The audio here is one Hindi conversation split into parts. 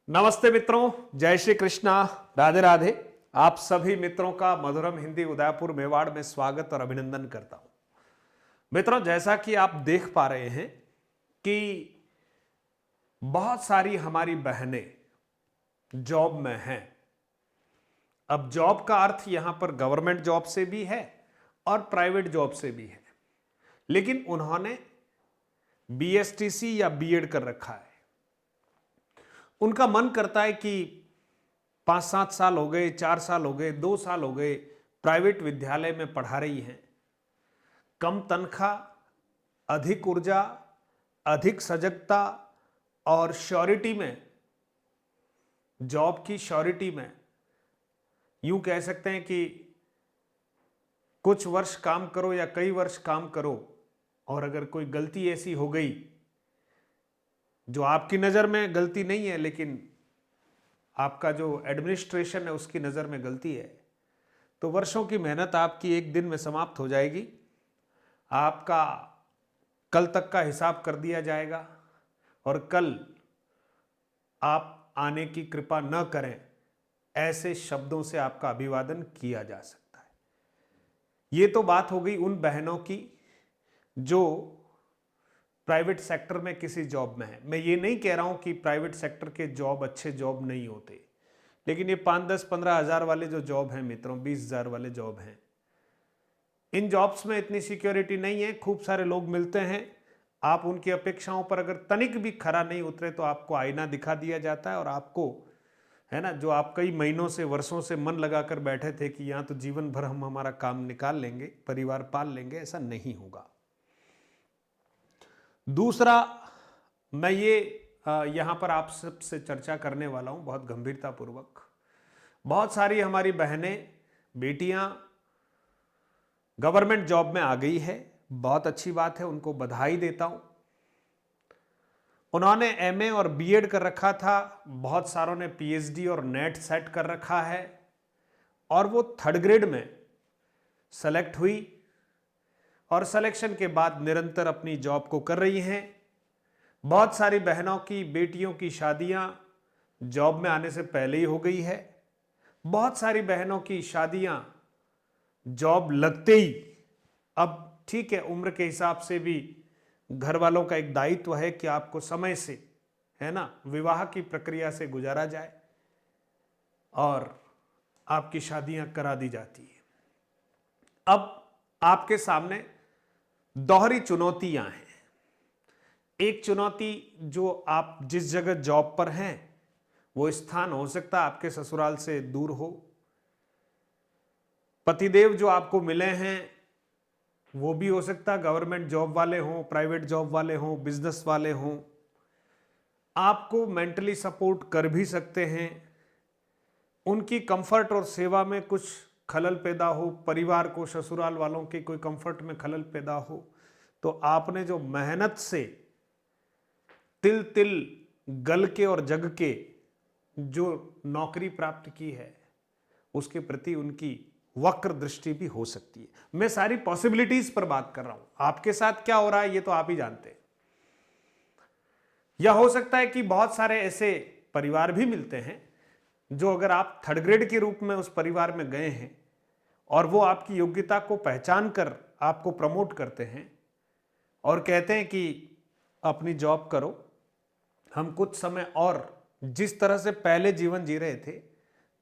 नमस्ते मित्रों, जय श्री कृष्णा, राधे राधे। आप सभी मित्रों का मधुरम हिंदी उदयपुर मेवाड़ में स्वागत और अभिनंदन करता हूं। मित्रों, जैसा कि आप देख पा रहे हैं कि बहुत सारी हमारी बहनें जॉब में हैं। अब जॉब का अर्थ यहां पर गवर्नमेंट जॉब से भी है और प्राइवेट जॉब से भी है, लेकिन उन्होंने बीएसटीसी या बीएड कर रखा है। उनका मन करता है कि 5-7 साल हो गए, 4 साल हो गए, 2 साल हो गए, प्राइवेट विद्यालय में पढ़ा रही हैं। कम तनख्वाह, अधिक ऊर्जा, अधिक सजगता और श्योरिटी में, जॉब की श्योरिटी में यूं कह सकते हैं कि कुछ वर्ष काम करो या कई वर्ष काम करो, और अगर कोई गलती ऐसी हो गई जो आपकी नज़र में गलती नहीं है, लेकिन आपका जो एडमिनिस्ट्रेशन है उसकी नज़र में गलती है, तो वर्षों की मेहनत आपकी एक दिन में समाप्त हो जाएगी। आपका कल तक का हिसाब कर दिया जाएगा और कल आप आने की कृपा न करें, ऐसे शब्दों से आपका अभिवादन किया जा सकता है। ये तो बात हो गई उन बहनों की जो प्राइवेट सेक्टर में किसी जॉब में है। मैं ये नहीं कह रहा हूं कि प्राइवेट सेक्टर के जॉब अच्छे जॉब नहीं होते, लेकिन ये 5-10-15 हज़ार वाले जो जॉब हैं मित्रों, 20,000 वाले जॉब हैं, इन जॉब्स में इतनी सिक्योरिटी नहीं है। खूब सारे लोग मिलते हैं, आप उनकी अपेक्षाओं पर अगर तनिक भी खरा नहीं उतरे तो आपको आईना दिखा दिया जाता है, और आपको, है ना, जो आप कई महीनों से, वर्षों से मन लगाकर बैठे थे कि यहाँ तो जीवन भर हम हमारा काम निकाल लेंगे, परिवार पाल लेंगे, ऐसा नहीं होगा। दूसरा, मैं ये यहाँ पर आप सबसे चर्चा करने वाला हूँ बहुत गंभीरतापूर्वक। बहुत सारी हमारी बहनें, बेटियां गवर्नमेंट जॉब में आ गई है, बहुत अच्छी बात है, उनको बधाई देता हूँ। उन्होंने एमए और बीएड कर रखा था, बहुत सारों ने पीएचडी और नेट सेट कर रखा है, और वो 3rd ग्रेड में सेलेक्ट हुई और सिलेक्शन के बाद निरंतर अपनी जॉब को कर रही हैं। बहुत सारी बहनों की, बेटियों की शादियां जॉब में आने से पहले ही हो गई है। बहुत सारी बहनों की शादियां जॉब लगते ही, अब ठीक है, उम्र के हिसाब से भी घर वालों का एक दायित्व है कि आपको समय से, है ना, विवाह की प्रक्रिया से गुजारा जाए और आपकी शादियां करा दी जाती है। अब आपके सामने दोहरी चुनौतियां हैं। एक चुनौती, जो आप जिस जगह जॉब पर हैं वो स्थान हो सकता है आपके ससुराल से दूर हो। पतिदेव जो आपको मिले हैं वो भी हो सकता है गवर्नमेंट जॉब वाले हों, प्राइवेट जॉब वाले हों, बिजनेस वाले हों। आपको मेंटली सपोर्ट कर भी सकते हैं। उनकी कंफर्ट और सेवा में कुछ खलल पैदा हो, परिवार को, ससुराल वालों के कोई कंफर्ट में खलल पैदा हो, तो आपने जो मेहनत से तिल तिल गल के और जग के जो नौकरी प्राप्त की है, उसके प्रति उनकी वक्र दृष्टि भी हो सकती है। मैं सारी पॉसिबिलिटीज पर बात कर रहा हूं, आपके साथ क्या हो रहा है ये तो आप ही जानते हैं। या हो सकता है कि बहुत सारे ऐसे परिवार भी मिलते हैं जो, अगर आप 3rd ग्रेड के रूप में उस परिवार में गए हैं और वो आपकी योग्यता को पहचान कर आपको प्रमोट करते हैं और कहते हैं कि अपनी जॉब करो, हम कुछ समय और जिस तरह से पहले जीवन जी रहे थे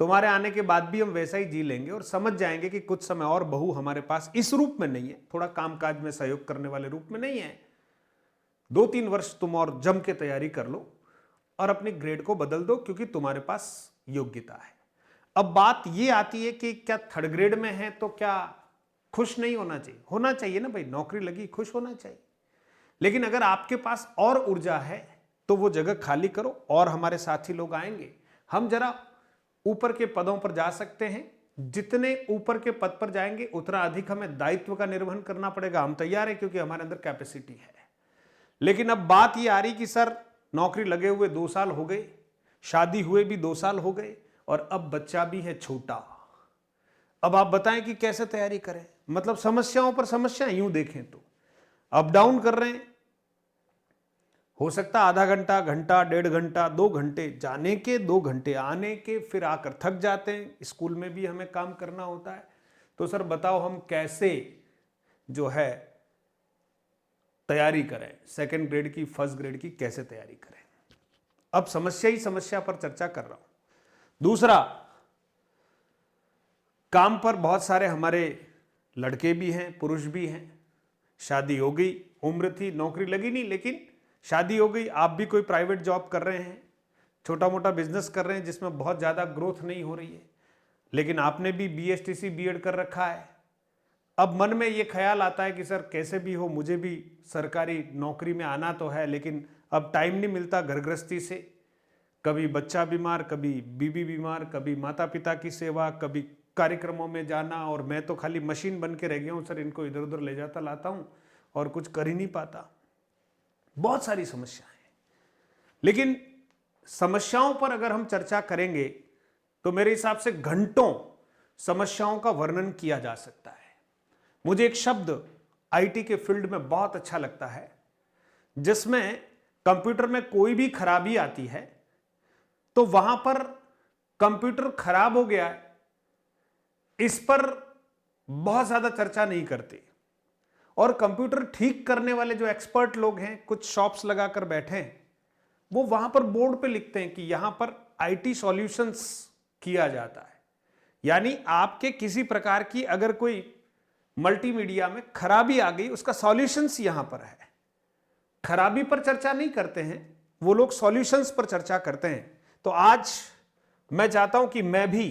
तुम्हारे आने के बाद भी हम वैसा ही जी लेंगे, और समझ जाएंगे कि कुछ समय और बहू हमारे पास इस रूप में नहीं है, थोड़ा कामकाज में सहयोग करने वाले रूप में नहीं है, 2-3 वर्ष तुम और जम के तैयारी कर लो और अपने ग्रेड को बदल दो, क्योंकि तुम्हारे पास योग्यता है। अब बात ये आती है कि क्या 3rd ग्रेड में है तो क्या खुश नहीं होना चाहिए? होना चाहिए ना भाई, नौकरी लगी, खुश होना चाहिए। लेकिन अगर आपके पास और ऊर्जा है तो वो जगह खाली करो और हमारे साथी लोग आएंगे, हम जरा ऊपर के पदों पर जा सकते हैं। जितने ऊपर के पद पर जाएंगे उतना अधिक हमें दायित्व का निर्वहन करना पड़ेगा। हम तैयार हैं क्योंकि हमारे अंदर कैपेसिटी है। लेकिन अब बात ये आ रही कि सर, नौकरी लगे हुए 2 साल हो गए, शादी हुए भी 2 साल हो गए, और अब बच्चा भी है छोटा। अब आप बताएं कि कैसे तैयारी करें? मतलब समस्याओं पर समस्या, यूं देखें तो अप डाउन कर रहे हैं। हो सकता है आधा घंटा, घंटा, 1.5 घंटा, 2 घंटे, जाने के 2 घंटे, आने के, फिर आकर थक जाते हैं। स्कूल में भी हमें काम करना होता है। तो सर बताओ हम कैसे जो है तैयारी करें, सेकंड ग्रेड की, फर्स्ट ग्रेड की कैसे तैयारी करें। अब समस्या ही समस्या पर चर्चा कर रहा हूं। दूसरा, काम पर बहुत सारे हमारे लड़के भी हैं, पुरुष भी हैं। शादी हो गई, उम्र थी, नौकरी लगी नहीं, लेकिन शादी हो गई। आप भी कोई प्राइवेट जॉब कर रहे हैं, छोटा मोटा बिजनेस कर रहे हैं जिसमें बहुत ज़्यादा ग्रोथ नहीं हो रही है, लेकिन आपने भी बीएसटीसी बीएड कर रखा है। अब मन में ये ख्याल आता है कि सर कैसे भी हो मुझे भी सरकारी नौकरी में आना तो है, लेकिन अब टाइम नहीं मिलता घर गृहस्थी से। कभी बच्चा बीमार, कभी बीबी बीमार, कभी माता पिता की सेवा, कभी कार्यक्रमों में जाना, और मैं तो खाली मशीन बन के रह गया हूँ सर, इनको इधर उधर ले जाता लाता हूँ और कुछ कर ही नहीं पाता। बहुत सारी समस्याएं हैं। लेकिन समस्याओं पर अगर हम चर्चा करेंगे तो मेरे हिसाब से घंटों समस्याओं का वर्णन किया जा सकता है। मुझे एक शब्द आईटी के फील्ड में बहुत अच्छा लगता है, जिसमें कंप्यूटर में कोई भी खराबी आती है तो वहां पर कंप्यूटर खराब हो गया है, इस पर बहुत ज्यादा चर्चा नहीं करते, और कंप्यूटर ठीक करने वाले जो एक्सपर्ट लोग हैं, कुछ शॉप्स लगाकर बैठे हैं, वो वहां पर बोर्ड पे लिखते हैं कि यहां पर आईटी सॉल्यूशंस किया जाता है। यानी आपके किसी प्रकार की अगर कोई मल्टीमीडिया में खराबी आ गई, उसका सॉल्यूशंस यहां पर है। खराबी पर चर्चा नहीं करते हैं वो लोग, सॉल्यूशंस पर चर्चा करते हैं। तो आज मैं चाहता हूं कि मैं भी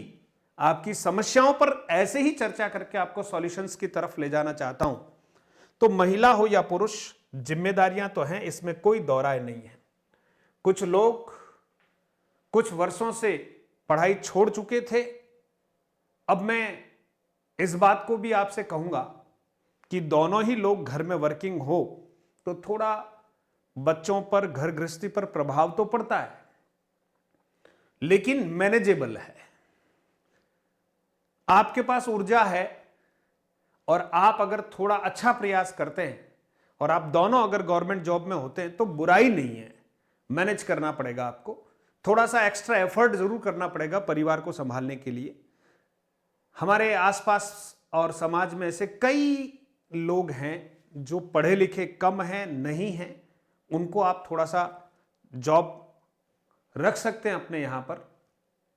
आपकी समस्याओं पर ऐसे ही चर्चा करके आपको सॉल्यूशंस की तरफ ले जाना चाहता हूं। तो महिला हो या पुरुष, जिम्मेदारियां तो हैं, इसमें कोई दौराय नहीं है। कुछ लोग कुछ वर्षों से पढ़ाई छोड़ चुके थे। अब मैं इस बात को भी आपसे कहूंगा कि दोनों ही लोग घर में वर्किंग हो तो थोड़ा बच्चों पर, घर गृहस्थी पर प्रभाव तो पड़ता है, लेकिन मैनेजेबल है। आपके पास ऊर्जा है और आप अगर थोड़ा अच्छा प्रयास करते हैं, और आप दोनों अगर गवर्नमेंट जॉब में होते हैं तो बुराई नहीं है। मैनेज करना पड़ेगा आपको, थोड़ा सा एक्स्ट्रा एफर्ट जरूर करना पड़ेगा परिवार को संभालने के लिए। हमारे आसपास और समाज में ऐसे कई लोग हैं जो पढ़े लिखे कम हैं, नहीं हैं, उनको आप थोड़ा सा जॉब रख सकते हैं अपने यहां पर,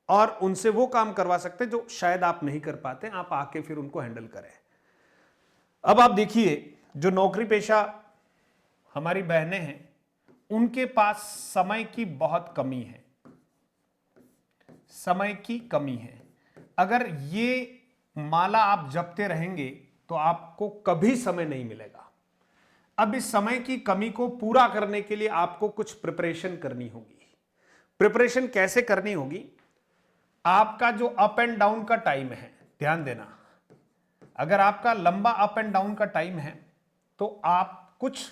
और उनसे वो काम करवा सकते हैं जो शायद आप नहीं कर पाते, आप आके फिर उनको हैंडल करें। अब आप देखिए, जो नौकरी पेशा हमारी बहनें हैं, उनके पास समय की बहुत कमी है, समय की कमी है। अगर ये माला आप जपते रहेंगे तो आपको कभी समय नहीं मिलेगा। अब इस समय की कमी को पूरा करने के लिए आपको कुछ प्रिपरेशन करनी होगी। प्रिपरेशन कैसे करनी होगी? आपका जो अप एंड डाउन का टाइम है, ध्यान देना, अगर आपका लंबा अप एंड डाउन का टाइम है तो आप कुछ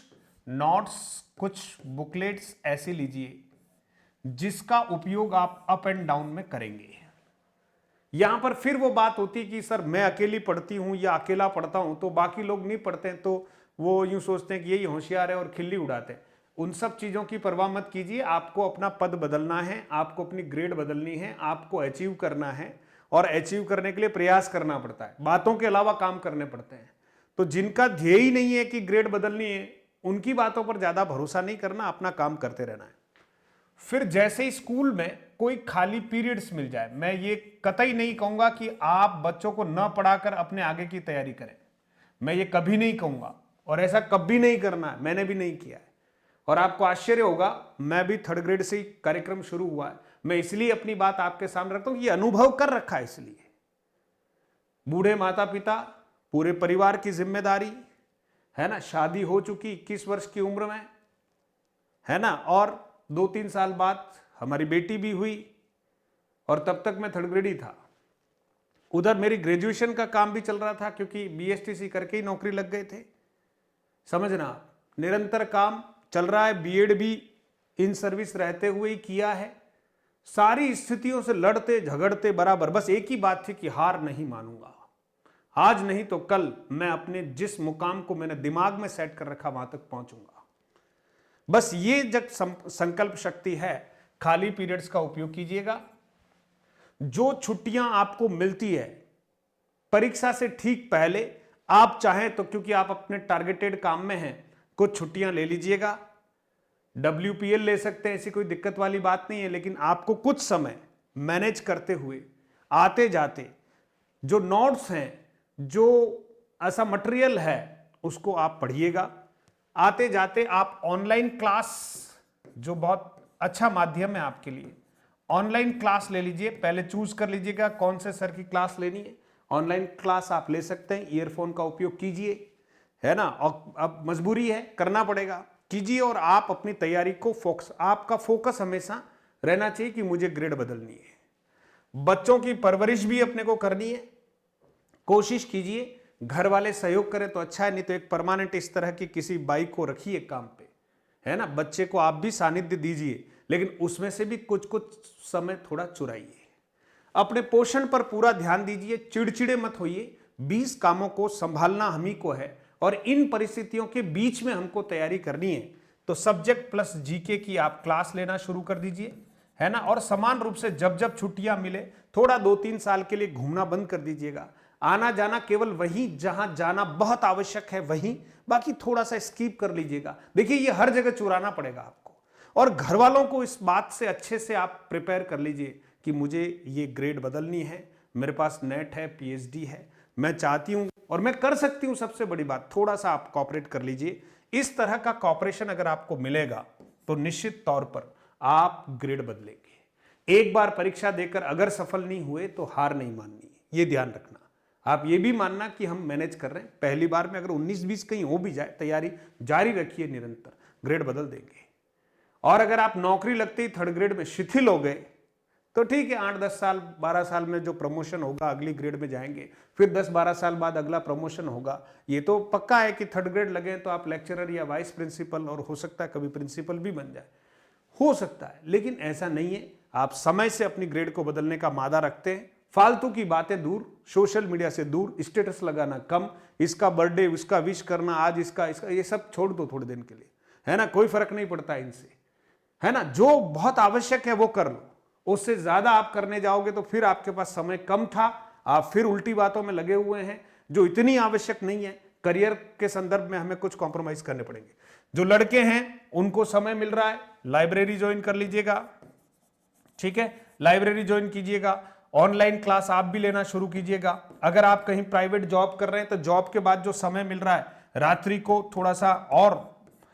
नोट्स, कुछ बुकलेट्स ऐसे लीजिए जिसका उपयोग आप अप एंड डाउन में करेंगे। यहां पर फिर वो बात होती है कि सर मैं अकेली पढ़ती हूं या अकेला पढ़ता हूं तो बाकी लोग नहीं पढ़ते हैं, तो वो यूं सोचते हैं कि यही होशियार है और खिल्ली उड़ाते हैं। उन सब चीजों की परवाह मत कीजिए। आपको अपना पद बदलना है, आपको अपनी ग्रेड बदलनी है, आपको अचीव करना है, और अचीव करने के लिए प्रयास करना पड़ता है, बातों के अलावा काम करने पड़ते हैं। तो जिनका ध्येय ही नहीं है कि ग्रेड बदलनी है, उनकी बातों पर ज्यादा भरोसा नहीं करना, अपना काम करते रहना है। फिर जैसे ही स्कूल में कोई खाली पीरियड्स मिल जाए, मैं ये कतई नहीं कहूंगा कि आप बच्चों को न पढ़ाकर अपने आगे की तैयारी करें, मैं ये कभी नहीं कहूंगा, और ऐसा कभी नहीं करना है, मैंने भी नहीं किया है। और आपको आश्चर्य होगा, मैं भी थर्ड ग्रेड से ही कार्यक्रम शुरू हुआ है। मैं इसलिए अपनी बात आपके सामने रखता हूं कि ये अनुभव कर रखा है, इसलिए बूढ़े माता पिता, पूरे परिवार की जिम्मेदारी है ना, शादी हो चुकी 21 वर्ष की उम्र में, है ना, और 2-3 साल बाद हमारी बेटी भी हुई, और तब तक मैं थर्ड ग्रेड ही था। उधर मेरी ग्रेजुएशन का काम भी चल रहा था, क्योंकि बीएसटीसी करके ही नौकरी लग गए थे। समझना, निरंतर काम चल रहा है, बीएड भी इन सर्विस रहते हुए ही किया है। सारी स्थितियों से लड़ते झगड़ते बराबर, बस एक ही बात थी कि हार नहीं मानूंगा, आज नहीं तो कल मैं अपने जिस मुकाम को मैंने दिमाग में सेट कर रखा वहां तक पहुंचूंगा। बस ये जब संकल्प शक्ति है, खाली पीरियड्स का उपयोग कीजिएगा। जो छुट्टियां आपको मिलती है परीक्षा से ठीक पहले, आप चाहें तो, क्योंकि आप अपने टारगेटेड काम में हैं, कुछ छुट्टियां ले लीजिएगा। WPL ले सकते हैं, ऐसी कोई दिक्कत वाली बात नहीं है, लेकिन आपको कुछ समय मैनेज करते हुए आते जाते जो नोट्स हैं, जो ऐसा मटेरियल है, उसको आप पढ़िएगा। आते जाते आप ऑनलाइन क्लास, जो बहुत अच्छा माध्यम है आपके लिए, ऑनलाइन क्लास ले लीजिए। पहले चूज कर लीजिएगा कौन से सर की क्लास लेनी है। ऑनलाइन क्लास आप ले सकते हैं, ईयरफोन का उपयोग कीजिए, है ना। और अब मजबूरी है, करना पड़ेगा, कीजिए। और आप अपनी तैयारी को फोकस, आपका फोकस हमेशा रहना चाहिए कि मुझे ग्रेड बदलनी है। बच्चों की परवरिश भी अपने को करनी है, कोशिश कीजिए। घर वाले सहयोग करें तो अच्छा है, नहीं तो एक परमानेंट इस तरह की किसी बाइक को रखिए काम पे, है ना। बच्चे को आप भी सानिध्य दीजिए, लेकिन उसमें से भी कुछ कुछ समय थोड़ा चुराइए। अपने पोषण पर पूरा ध्यान दीजिए, चिड़चिड़े मत होइए। 20 कामों को संभालना हम ही को है, और इन परिस्थितियों के बीच में हमको तैयारी करनी है। तो सब्जेक्ट प्लस जीके की आप क्लास लेना शुरू कर दीजिए, है ना। और समान रूप से जब जब छुट्टियां मिले, थोड़ा 2-3 साल के लिए घूमना बंद कर दीजिएगा। आना जाना केवल वहीं जहां जाना बहुत आवश्यक है वहीं, बाकी थोड़ा सा स्किप कर लीजिएगा। देखिए, ये हर जगह चुराना पड़ेगा आपको। और घर वालों को इस बात से अच्छे से आप प्रिपेयर कर लीजिए कि मुझे ये ग्रेड बदलनी है, मेरे पास नेट है, PhD है, मैं चाहती हूं और मैं कर सकती हूं। सबसे बड़ी बात, थोड़ा सा आप कॉपरेट कर लीजिए। इस तरह का कॉपरेशन अगर आपको मिलेगा तो निश्चित तौर पर आप ग्रेड बदलेंगे। एक बार परीक्षा देकर अगर सफल नहीं हुए तो हार नहीं माननी है, ये ध्यान रखना। आप ये भी मानना कि हम मैनेज कर रहे हैं। पहली बार में अगर 19-20 कहीं हो भी जाए, तैयारी जारी रखिए, निरंतर ग्रेड बदल देंगे। और अगर आप नौकरी लगते ही 3rd ग्रेड में शिथिल हो गए तो ठीक है, 8-10 साल 12 साल में जो प्रमोशन होगा अगली ग्रेड में जाएंगे, फिर 10-12 साल बाद अगला प्रमोशन होगा। ये तो पक्का है कि 3rd ग्रेड लगे तो आप लेक्चरर या वाइस प्रिंसिपल, और हो सकता है कभी प्रिंसिपल भी बन जाए, हो सकता है। लेकिन ऐसा नहीं है। आप समय से अपनी ग्रेड को बदलने का मादा रखते हैं। फालतू की बातें दूर, सोशल मीडिया से दूर, स्टेटस लगाना कम, इसका बर्थडे उसका विश करना, आज इसका ये सब छोड़ दो थोड़े दिन के लिए, है ना। कोई फर्क नहीं पड़ता इनसे, है ना। जो बहुत आवश्यक है वो कर लो, उससे ज्यादा आप करने जाओगे तो फिर आपके पास समय कम था, आप फिर उल्टी बातों में लगे हुए हैं जो इतनी आवश्यक नहीं है। करियर के संदर्भ में हमें कुछ कॉम्प्रोमाइज करने पड़ेंगे। जो लड़के हैं उनको समय मिल रहा है, लाइब्रेरी ज्वाइन कर लीजिएगा, ठीक है, लाइब्रेरी ज्वाइन कीजिएगा। ऑनलाइन क्लास आप भी लेना शुरू कीजिएगा। अगर आप कहीं प्राइवेट जॉब कर रहे हैं तो जॉब के बाद जो समय मिल रहा है, रात्रि को थोड़ा सा और,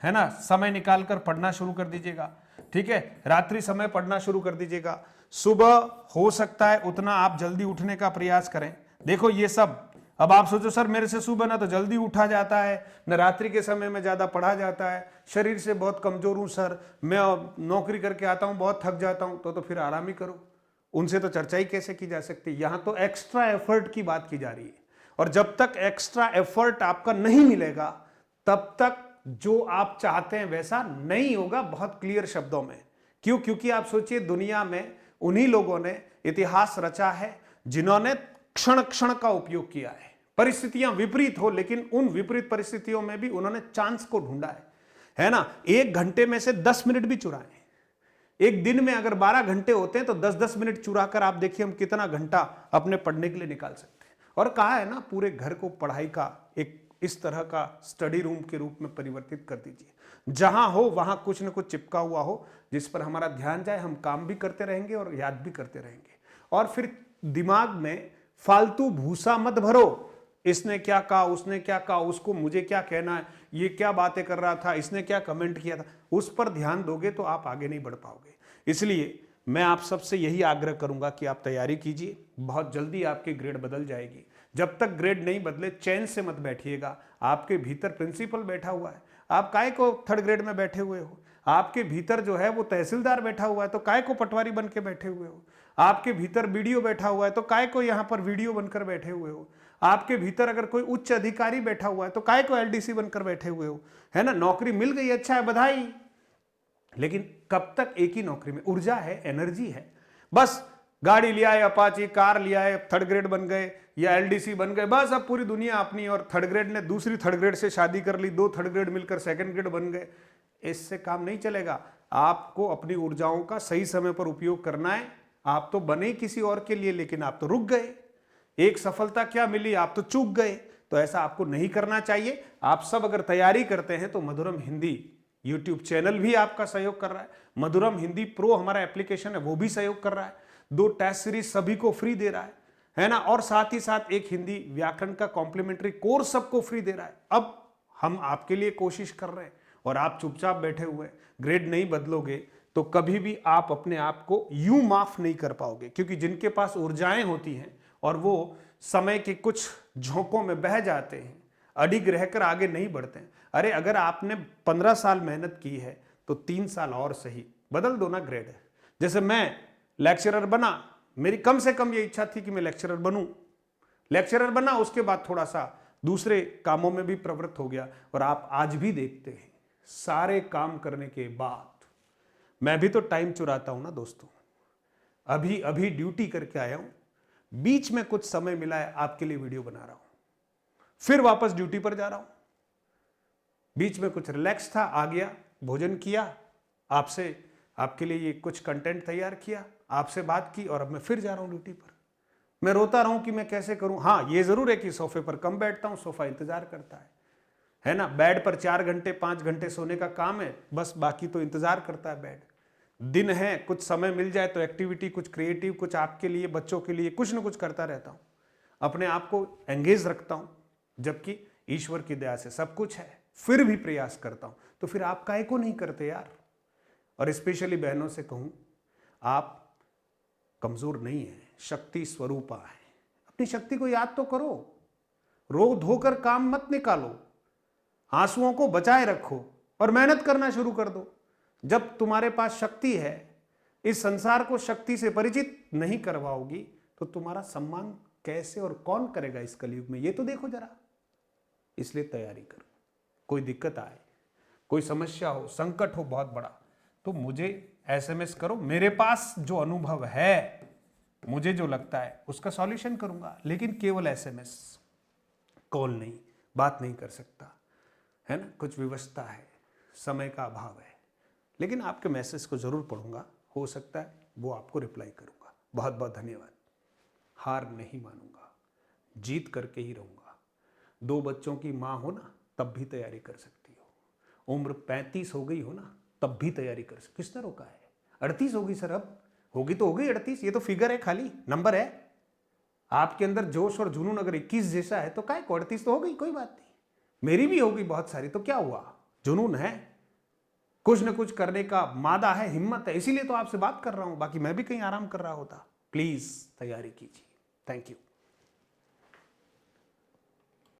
है ना, समय निकालकर पढ़ना शुरू कर दीजिएगा, ठीक है। रात्रि समय पढ़ना शुरू कर दीजिएगा। सुबह हो सकता है उतना आप जल्दी उठने का प्रयास करें। देखो ये सब, अब आप सोचो सर मेरे से सुबह ना तो जल्दी उठा जाता है, न रात्रि के समय में ज्यादा पढ़ा जाता है, शरीर से बहुत कमजोर हूं सर, मैं नौकरी करके आता हूं बहुत थक जाता हूं, तो फिर आराम ही करो। उनसे तो चर्चा ही कैसे की जा सकती है। यहां तो एक्स्ट्रा एफर्ट की बात की जा रही है, और जब तक एक्स्ट्रा एफर्ट आपका नहीं मिलेगा तब तक जो आप चाहते हैं वैसा नहीं होगा। बहुत क्लियर शब्दों में क्यों? क्योंकि आप सोचिए, दुनिया में उन्हीं लोगों ने इतिहास रचा है जिन्होंने क्षण क्षण का उपयोग किया है। परिस्थितियां विपरीत हो, लेकिन उन विपरीत परिस्थितियों में भी उन्होंने चांस को ढूंढा है ना। 1 घंटे में से 10 मिनट भी चुराए। एक दिन में अगर 12 घंटे होते हैं तो 10-10 मिनट चुराकर आप देखिए हम कितना घंटा अपने पढ़ने के लिए निकाल सकते हैं। और कहा है ना, पूरे घर को पढ़ाई का एक इस तरह का स्टडी रूम के रूप में परिवर्तित कर दीजिए। जहां हो वहां कुछ न कुछ चिपका हुआ हो जिस पर हमारा ध्यान जाए, हम काम भी करते रहेंगे और याद भी करते रहेंगे। और फिर दिमाग में फालतू भूसा मत भरो, इसने क्या कहा, उसने क्या कहा, उसको मुझे क्या कहना है, ये क्या बातें कर रहा था, इसने क्या कमेंट किया था, उस पर ध्यान दोगे तो आप आगे नहीं बढ़ पाओगे। इसलिए मैं आप सबसे यही आग्रह करूंगा कि आप तैयारी कीजिए, बहुत जल्दी आपकी ग्रेड बदल जाएगी। जब तक ग्रेड नहीं बदले चैन से मत बैठिएगा। आपके भीतर प्रिंसिपल बैठा हुआ है, आप काहे को 3rd ग्रेड में बैठे हुए हो? आपके भीतर जो है वो तहसीलदार बैठा हुआ है, तो काहे को पटवारी बन के बैठे हुए हो? आपके भीतर बीडीओ बैठा हुआ है, तो काहे को यहाँ पर वीडियो बनकर बैठे हुए हो? आपके भीतर अगर कोई उच्च अधिकारी बैठा हुआ है तो काहे को LDC बनकर बैठे हुए हो? है ना, नौकरी मिल गई, अच्छा है, बधाई। लेकिन कब तक एक ही नौकरी में? ऊर्जा है, एनर्जी है, बस गाड़ी लिया है, अपाची कार लिया है, 3rd ग्रेड बन गए या LDC बन गए, बस अब पूरी दुनिया अपनी। और 3rd ग्रेड ने दूसरी 3rd ग्रेड से शादी कर ली, 2 3rd ग्रेड मिलकर 2nd ग्रेड बन गए। इससे काम नहीं चलेगा। आपको अपनी ऊर्जाओं का सही समय पर उपयोग करना है। आप तो बने किसी और के लिए, लेकिन आप तो रुक गए। एक सफलता क्या मिली, आप तो चूक गए। तो ऐसा आपको नहीं करना चाहिए। आप सब अगर तैयारी करते हैं तो मधुरम हिंदी यूट्यूब चैनल भी आपका सहयोग कर रहा है, मधुरम हिंदी प्रो हमारा एप्लीकेशन है वो भी सहयोग कर रहा है, 2 टेस्ट सीरीज सभी को फ्री दे रहा है ना, और साथ ही साथ एक हिंदी व्याकरण का कॉम्प्लीमेंट्री कोर्स सबको फ्री दे रहा है। अब हम आपके लिए कोशिश कर रहे हैं और आप चुपचाप बैठे हुए, ग्रेड नहीं बदलोगे तो कभी भी आप अपने आप को यूं माफ नहीं कर पाओगे। क्योंकि जिनके पास ऊर्जाएं होती हैं और वो समय के कुछ झोंकों में बह जाते हैं, अडिग रहकर आगे नहीं बढ़ते हैं। अरे अगर आपने 15 साल मेहनत की है तो 3 साल और सही बदल दो ना ग्रेड। जैसे मैं लेक्चरर बना, मेरी कम से कम ये इच्छा थी कि मैं लेक्चरर बनूं, लेक्चरर बना, उसके बाद थोड़ा सा दूसरे कामों में भी प्रवृत्त हो गया। और आप आज भी देखते हैं सारे काम करने के बाद मैं भी तो टाइम चुराता हूं ना दोस्तों। अभी अभी ड्यूटी करके आया हूं, बीच में कुछ समय मिला है आपके लिए वीडियो बना रहा हूं, फिर वापस ड्यूटी पर जा रहा हूं। बीच में कुछ रिलैक्स था, आ गया, भोजन किया, आपसे आपके लिए ये कुछ कंटेंट तैयार किया, आपसे बात की, और अब मैं फिर जा रहा हूं ड्यूटी पर। मैं रोता रहूं कि मैं कैसे करूं। हाँ ये जरूर है कि सोफे पर कम बैठता हूं, सोफा इंतजार करता है ना। बेड पर 4 घंटे 5 घंटे सोने का काम है, बस बाकी तो इंतजार करता है बेड। दिन है, कुछ समय मिल जाए तो एक्टिविटी, कुछ क्रिएटिव, कुछ आपके लिए, बच्चों के लिए कुछ ना कुछ करता रहता हूं, अपने आप को एंगेज रखता हूं। जबकि ईश्वर की दया से सब कुछ है, फिर भी प्रयास करता हूं। तो फिर आप काहे को नहीं करते यार। और स्पेशली बहनों से कहूं, आप कमजोर नहीं है, शक्ति स्वरूपा है। अपनी शक्ति को याद तो करो, रो धोकर काम मत निकालो, आंसुओं को बचाए रखो और मेहनत करना शुरू कर दो। जब तुम्हारे पास शक्ति है, इस संसार को शक्ति से परिचित नहीं करवाओगी तो तुम्हारा सम्मान कैसे और कौन करेगा इस कलयुग में, ये तो देखो जरा। इसलिए तैयारी करो। कोई दिक्कत आए, कोई समस्या हो, संकट हो बहुत बड़ा, तो मुझे एसएमएस करो। मेरे पास जो अनुभव है, मुझे जो लगता है उसका सॉल्यूशन करूंगा, लेकिन केवल एसएमएस, कॉल नहीं, बात नहीं कर सकता, है ना। कुछ व्यवस्था है, समय का अभाव है, लेकिन आपके मैसेज को जरूर पढ़ूंगा। हो सकता है वो आपको रिप्लाई करूंगा। बहुत बहुत धन्यवाद। हार नहीं मानूंगा, जीत करके ही रहूंगा। 2 बच्चों की माँ हो ना, तब भी तैयारी कर सकती हो। उम्र 35 हो गई हो ना, तब भी तैयारी कर सकती। किसने रोका है? 38 होगी सर, अब होगी तो हो गई 38, ये तो फिगर है, खाली नंबर है। आपके अंदर जोश और जुनून अगर 21 जैसा है तो काय को 38 तो हो गई, कोई बात नहीं। मेरी भी होगी बहुत सारी, तो क्या हुआ, जुनून है, कुछ न कुछ करने का मादा है, हिम्मत है, इसीलिए तो आपसे बात कर रहा हूं। बाकी मैं भी कहीं आराम कर रहा होता। प्लीज तैयारी कीजिए। Thank you.